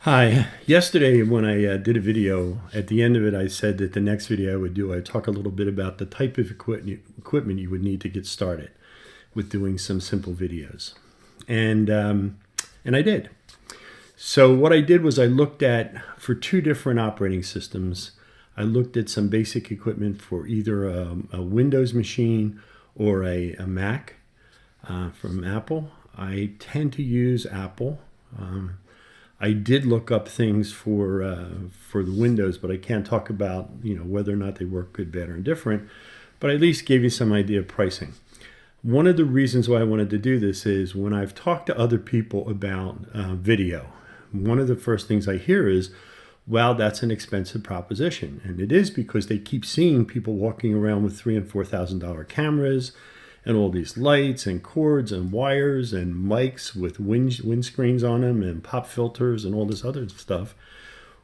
Hi. Yesterday, when I did a video, at the end of it, I said that the next video I would do, I'd talk a little bit about the type of equipment you would need to get started with doing some simple videos, and I did. So what I did was I looked at for two different operating systems. I looked at some basic equipment for either a Windows machine or a Mac from Apple. I tend to use Apple. I did look up things for the Windows, but I can't talk about whether or not they work good, bad, or indifferent. But I at least gave you some idea of pricing. One of the reasons why I wanted to do this is when I've talked to other people about video, one of the first things I hear is, "Wow, that's an expensive proposition," and it is because they keep seeing people walking around with $3,000 and $4,000 cameras and all these lights and cords and wires and mics with windscreens on them and pop filters and all this other stuff,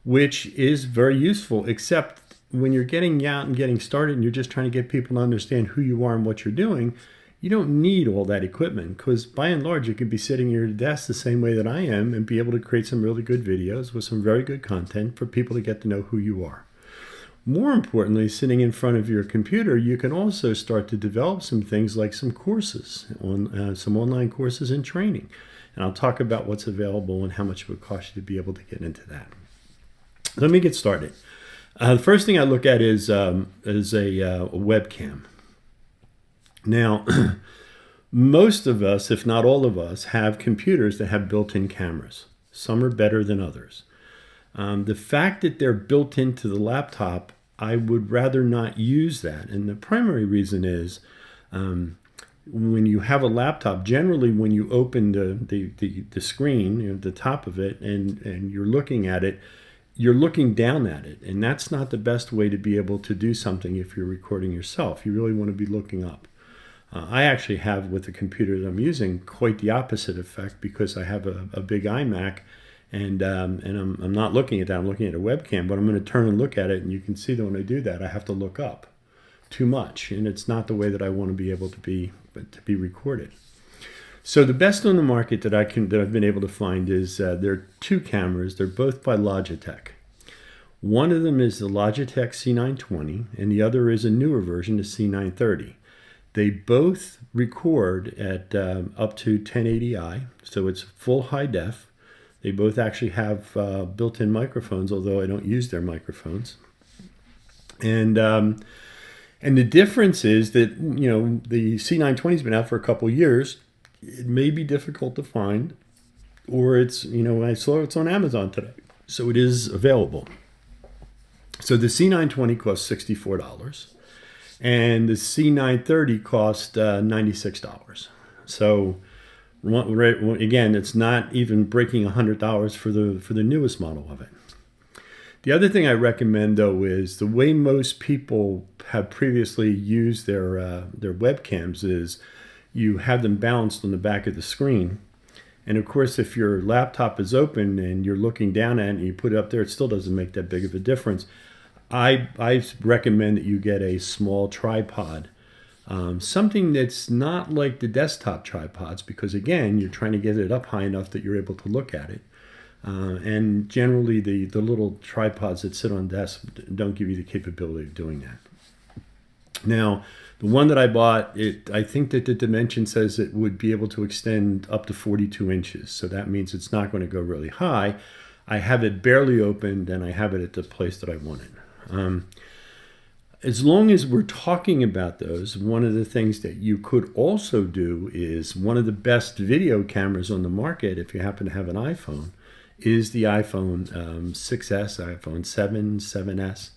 which is very useful, except when you're getting out and getting started and you're just trying to get people to understand who you are and what you're doing, you don't need all that equipment because by and large you could be sitting at your desk the same way that I am and be able to create some really good videos with some very good content for people to get to know who you are. More importantly, sitting in front of your computer, you can also start to develop some things like some courses, some online courses and training. And I'll talk about what's available and how much it would cost you to be able to get into that. Let me get started. The first thing I look at is a webcam. Now, most of us, if not all of us, have computers that have built-in cameras. Some are better than others. The fact that they're built into the laptop, I would rather not use that. And the primary reason is when you have a laptop, generally when you open the screen, the top of it, and you're looking at it, you're looking down at it. And that's not the best way to be able to do something if you're recording yourself. You really want to be looking up. I actually have, with the computer that I'm using, quite the opposite effect because I have a big iMac. And I'm not looking at that. I'm looking at a webcam, but I'm going to turn and look at it, and you can see that when I do that, I have to look up too much, and it's not the way that I want to be able to be recorded. So the best on the market that I've been able to find is there are two cameras. They're both by Logitech. One of them is the Logitech C920, and the other is a newer version, the C930. They both record at up to 1080i, so it's full high def. They both actually have built-in microphones, although I don't use their microphones. And the difference is that the C920 has been out for a couple years. It may be difficult to find, or it's I saw it's on Amazon today, so it is available. So the C920 costs $64, and the C930 cost $96. So again, it's not even breaking $100 for the newest model of it. The other thing I recommend, though, is the way most people have previously used their webcams is you have them balanced on the back of the screen. And of course, if your laptop is open and you're looking down at it and you put it up there, it still doesn't make that big of a difference. I recommend that you get a small tripod. Something that's not like the desktop tripods because, again, you're trying to get it up high enough that you're able to look at it. And generally, the little tripods that sit on desks don't give you the capability of doing that. Now, the one that I bought, I think that the dimension says it would be able to extend up to 42 inches. So that means it's not going to go really high. I have it barely opened, and I have it at the place that I want it. As long as we're talking about those, one of the things that you could also do is one of the best video cameras on the market, if you happen to have an iPhone, is the iPhone 6S, iPhone 7, 7S.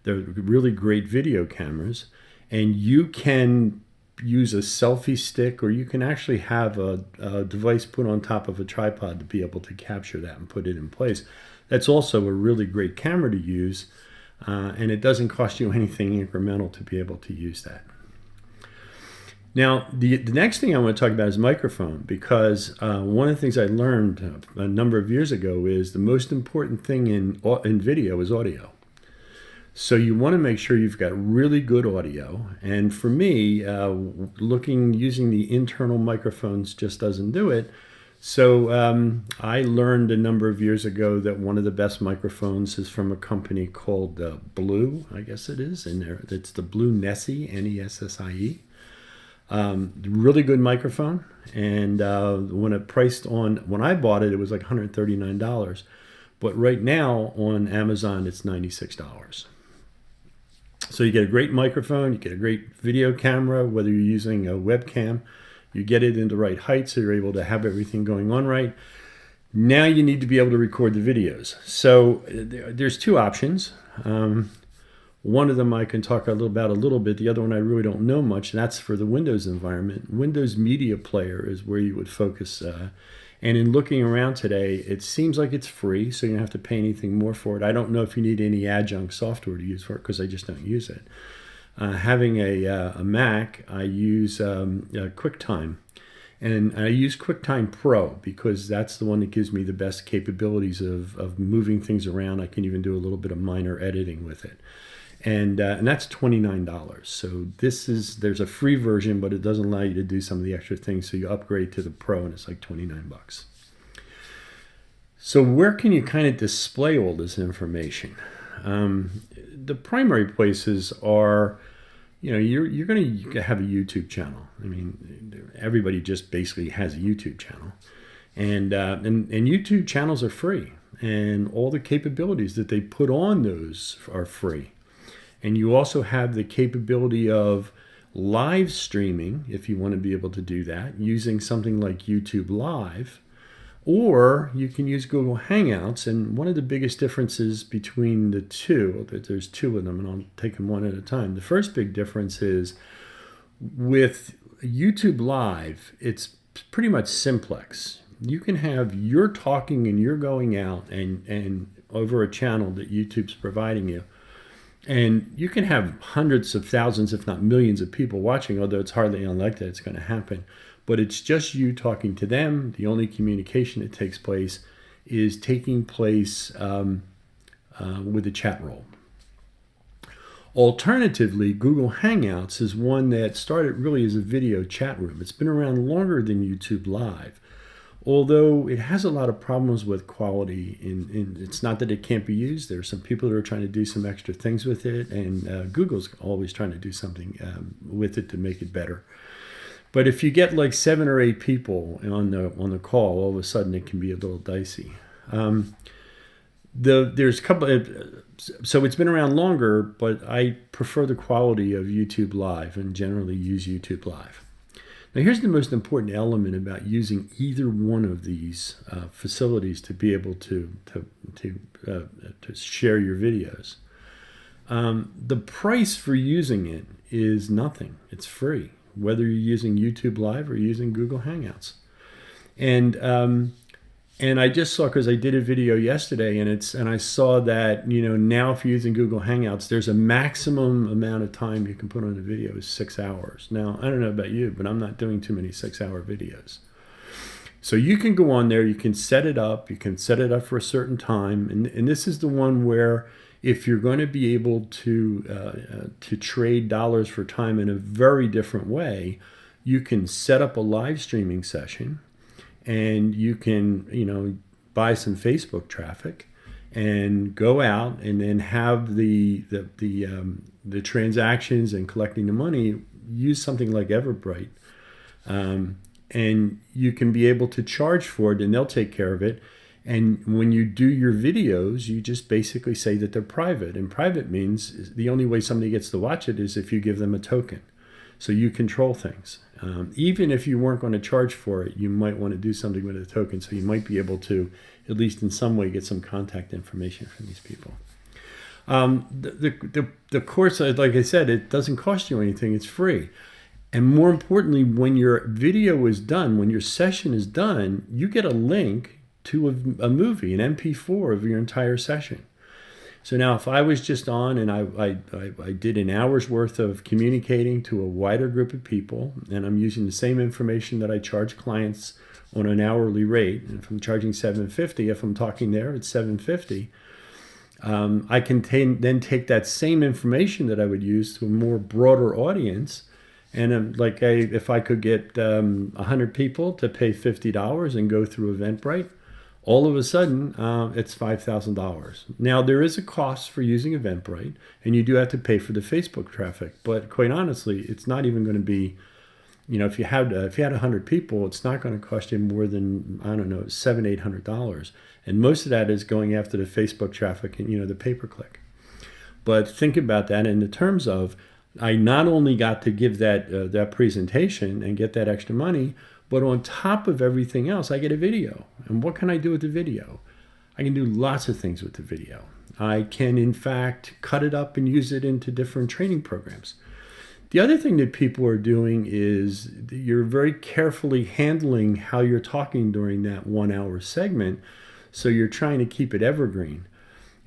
They're really great video cameras, and you can use a selfie stick, or you can actually have a device put on top of a tripod to be able to capture that and put it in place. That's also a really great camera to use. And it doesn't cost you anything incremental to be able to use that. Now, the next thing I want to talk about is microphone, because one of the things I learned a number of years ago is the most important thing in video is audio. So you want to make sure you've got really good audio. And for me, using the internal microphones just doesn't do it. So I learned a number of years ago that one of the best microphones is from a company called Blue, I guess it is, and it's the Blue Nessie, Nessie. Really good microphone, and when I bought it, it was like $139, but right now on Amazon it's $96. So you get a great microphone, you get a great video camera, whether you're using a webcam, you get it in the right height so you're able to have everything going on right. Now you need to be able to record the videos. So there's two options. One of them I can talk about a little bit. The other one I really don't know much, and that's for the Windows environment. Windows Media Player is where you would focus. And in looking around today, it seems like it's free, so you don't have to pay anything more for it. I don't know if you need any adjunct software to use for it because I just don't use it. Having a Mac, I use QuickTime. And I use QuickTime Pro because that's the one that gives me the best capabilities of moving things around. I can even do a little bit of minor editing with it. And that's $29. So there's a free version, but it doesn't allow you to do some of the extra things. So you upgrade to the Pro, and it's like $29. So where can you kind of display all this information? The primary places are, you're going to have a YouTube channel. I mean, everybody just basically has a YouTube channel, and YouTube channels are free, and all the capabilities that they put on those are free. And you also have the capability of live streaming, if you want to be able to do that, using something like YouTube Live, or you can use Google Hangouts. And one of the biggest differences between the two, there's two of them, and I'll take them one at a time. The first big difference is with YouTube Live, it's pretty much simplex. You can have you're talking and you're going out and over a channel that YouTube's providing you. And you can have hundreds of thousands, if not millions of people watching, although it's hardly unlikely it's going to happen. But it's just you talking to them. The only communication that takes place is taking place with a chat role. Alternatively, Google Hangouts is one that started really as a video chat room. It's been around longer than YouTube Live. Although it has a lot of problems with quality, it's not that it can't be used. There are some people that are trying to do some extra things with it, and Google's always trying to do something with it to make it better. But if you get like 7 or 8 people on the call, all of a sudden it can be a little dicey. There's a couple so it's been around longer, but I prefer the quality of YouTube Live and generally use YouTube Live. Now, here's the most important element about using either one of these facilities to be able to share your videos. The price for using it is nothing. It's free, whether you're using YouTube Live or using Google Hangouts. And I just saw, because I did a video yesterday, and I saw that now if you're using Google Hangouts, there's a maximum amount of time you can put on a video is 6 hours. Now, I don't know about you, but I'm not doing too many 6-hour videos. So you can go on there, you can set it up for a certain time, and this is the one where if you're going to be able to trade dollars for time in a very different way, you can set up a live streaming session. And you can, buy some Facebook traffic, and go out and then have the transactions and collecting the money. Use something like Everbright, and you can be able to charge for it, and they'll take care of it. And when you do your videos, you just basically say that they're private. And private means the only way somebody gets to watch it is if you give them a token. So you control things. Even if you weren't going to charge for it, you might want to do something with a token. So you might be able to, at least in some way, get some contact information from these people. The course, like I said, it doesn't cost you anything. It's free. And more importantly, when your video is done, when your session is done, you get a link to a movie, an MP4 of your entire session. So now if I was just on and I did an hour's worth of communicating to a wider group of people, and I'm using the same information that I charge clients on an hourly rate, and if I'm charging $7.50, if I'm talking there, it's $7.50. I can then take that same information that I would use to a more broader audience And if I could get 100 people to pay $50 and go through Eventbrite, all of a sudden it's $5,000. Now there is a cost for using Eventbrite, and you do have to pay for the Facebook traffic. But quite honestly, it's not even going to be, if you had 100 people, it's not going to cost you more than, I don't know, $700-800, and most of that is going after the Facebook traffic and the pay-per-click. But think about that in the terms of, I not only got to give that presentation and get that extra money, but on top of everything else, I get a video. And what can I do with the video? I can do lots of things with the video. I can, in fact, cut it up and use it into different training programs. The other thing that people are doing is you're very carefully handling how you're talking during that 1 hour segment. So you're trying to keep it evergreen.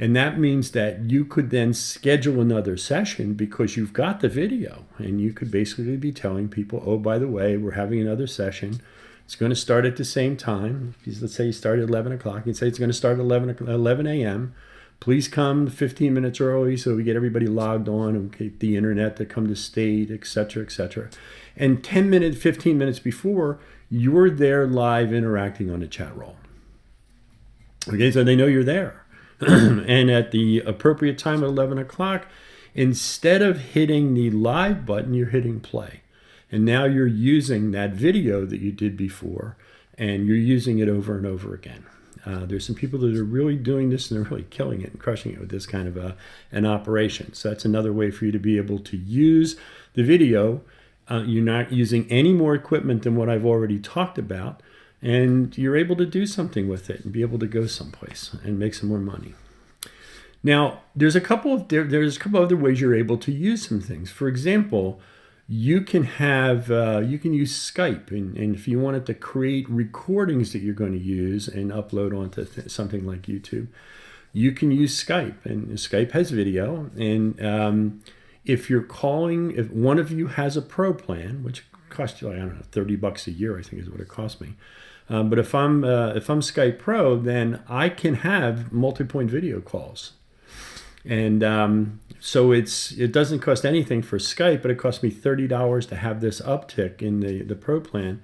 And that means that you could then schedule another session because you've got the video, and you could basically be telling people, oh, by the way, we're having another session. It's going to start at the same time. Let's say you start at 11 o'clock. You say it's going to start at 11 a.m. Please come 15 minutes early so we get everybody logged on and get the internet to come to state, et cetera, et cetera. And 15 minutes before, you're there live interacting on the chat roll. Okay, so they know you're there. And at the appropriate time at 11 o'clock, instead of hitting the live button, you're hitting play. And now you're using that video that you did before, and you're using it over and over again. There's some people that are really doing this, and they're really killing it and crushing it with this kind of an operation. So that's another way for you to be able to use the video. You're not using any more equipment than what I've already talked about. And you're able to do something with it and be able to go someplace and make some more money. Now, there's a couple other ways you're able to use some things. For example, you can use Skype, and if you wanted to create recordings that you're going to use and upload onto something like YouTube, you can use Skype, and Skype has video. And if one of you has a pro plan, which costs you, $30 a year, I think is what it cost me. But if I'm Skype Pro, then I can have multi-point video calls, and so it doesn't cost anything for Skype, but it cost me $30 to have this uptick in the Pro plan.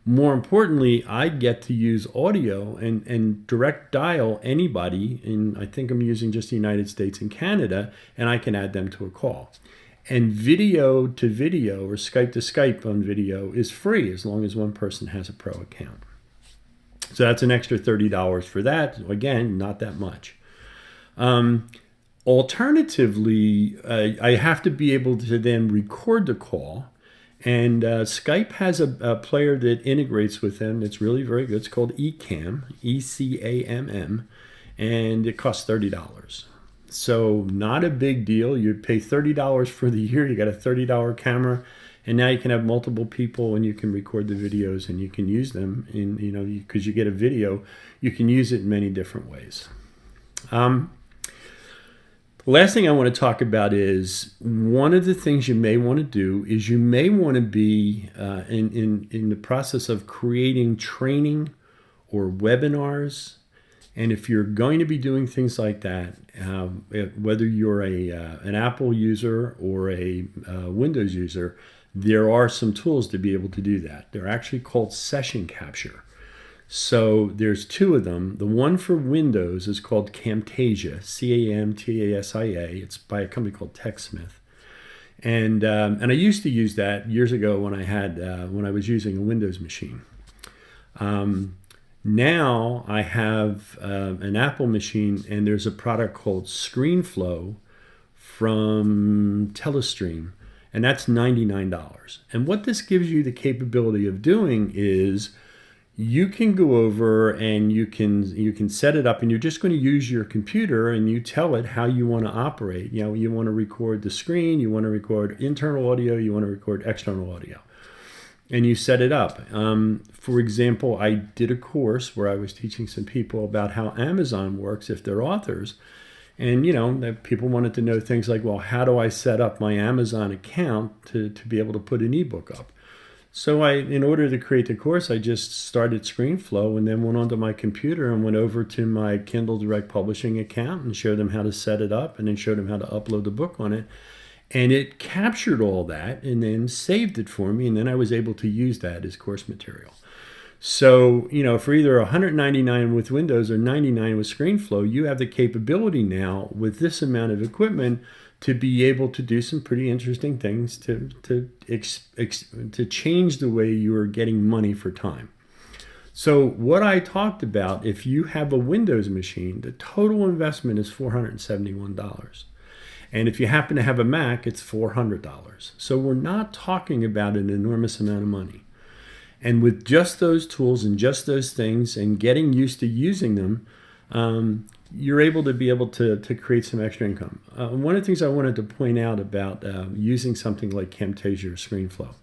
More importantly, I get to use audio and direct dial anybody, and I think I'm using just the United States and Canada, and I can add them to a call. And video to video or Skype to Skype on video is free as long as one person has a pro account. So that's an extra $30 for that. Again, not that much. Alternatively, I have to be able to then record the call. And Skype has a player that integrates with them that's really very good. It's called Ecamm, E-C-A-M-M, and it costs $30. So not a big deal. You pay $30 for the year. You got a $30 camera, and now you can have multiple people, and you can record the videos, and you can use them in, because you get a video, you can use it in many different ways. The last thing I want to talk about is one of the things you may want to do is you may want to be in the process of creating training or webinars. And if you're going to be doing things like that, whether you're an Apple user or a Windows user, there are some tools to be able to do that. They're actually called Session Capture. So there's two of them. The one for Windows is called Camtasia, C-A-M-T-A-S-I-A. It's by a company called TechSmith. And I used to use that years ago when I was using a Windows machine. Now I have an Apple machine, and there's a product called ScreenFlow from Telestream, and that's $99. And what this gives you the capability of doing is you can go over and you can set it up, and you're just going to use your computer, and you tell it how you want to operate. You want to record the screen, you want to record internal audio, you want to record external audio. And you set it up. For example, I did a course where I was teaching some people about how Amazon works if they're authors. And, that people wanted to know things like, well, how do I set up my Amazon account to be able to put an ebook up? So in order to create the course, I just started ScreenFlow and then went onto my computer and went over to my Kindle Direct Publishing account and showed them how to set it up, and then showed them how to upload the book on it. And it captured all that and then saved it for me. And then I was able to use that as course material. So, for either 199 with Windows or 99 with ScreenFlow, you have the capability now with this amount of equipment to be able to do some pretty interesting things to change the way you are getting money for time. So what I talked about, if you have a Windows machine, the total investment is $471. And if you happen to have a Mac, it's $400. So we're not talking about an enormous amount of money. And with just those tools and just those things and getting used to using them, you're able to create some extra income. One of the things I wanted to point out about using something like Camtasia or ScreenFlow.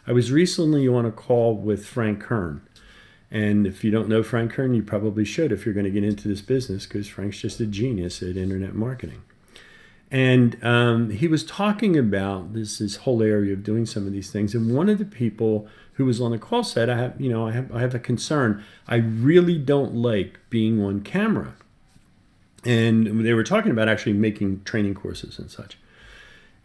I was recently on a call with Frank Kern. And if you don't know Frank Kern, you probably should if you're going to get into this business, because Frank's just a genius at internet marketing. And he was talking about this whole area of doing some of these things. And one of the people who was on the call said, I have a concern. I really don't like being on camera. And they were talking about actually making training courses and such.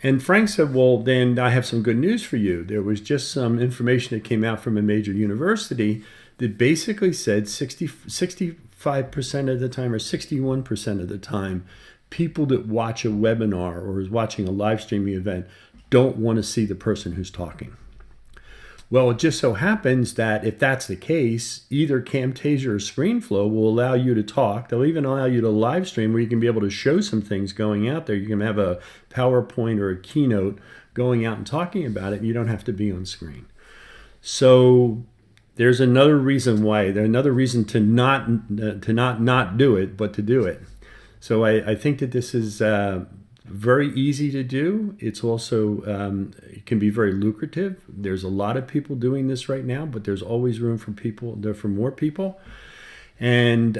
And Frank said, well, then I have some good news for you. There was just some information that came out from a major university that basically said 65% of the time or 61% of the time, people that watch a webinar or is watching a live streaming event don't want to see the person who's talking. Well, it just so happens that if that's the case, either Camtasia or ScreenFlow will allow you to talk. They'll even allow you to live stream where you can be able to show some things going out there. You can have a PowerPoint or a keynote going out and talking about it, and you don't have to be on screen. So there's another reason why. There's another reason to not do it, but to do it. So I think that this is very easy to do. It's also, it can be very lucrative. There's a lot of people doing this right now, but there's always room for more people. And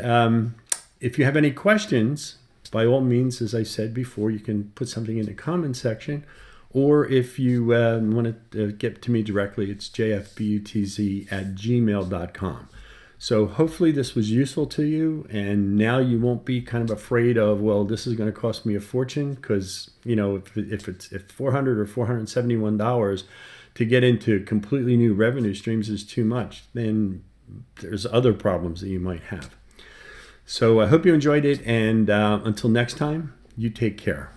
if you have any questions, by all means, as I said before, you can put something in the comment section. Or if you want to get to me directly, it's jfbutz@gmail.com. So hopefully this was useful to you, and now you won't be kind of afraid of, well, this is going to cost me a fortune, because if $400 or $471 to get into completely new revenue streams is too much, then there's other problems that you might have. So I hope you enjoyed it, and until next time, you take care.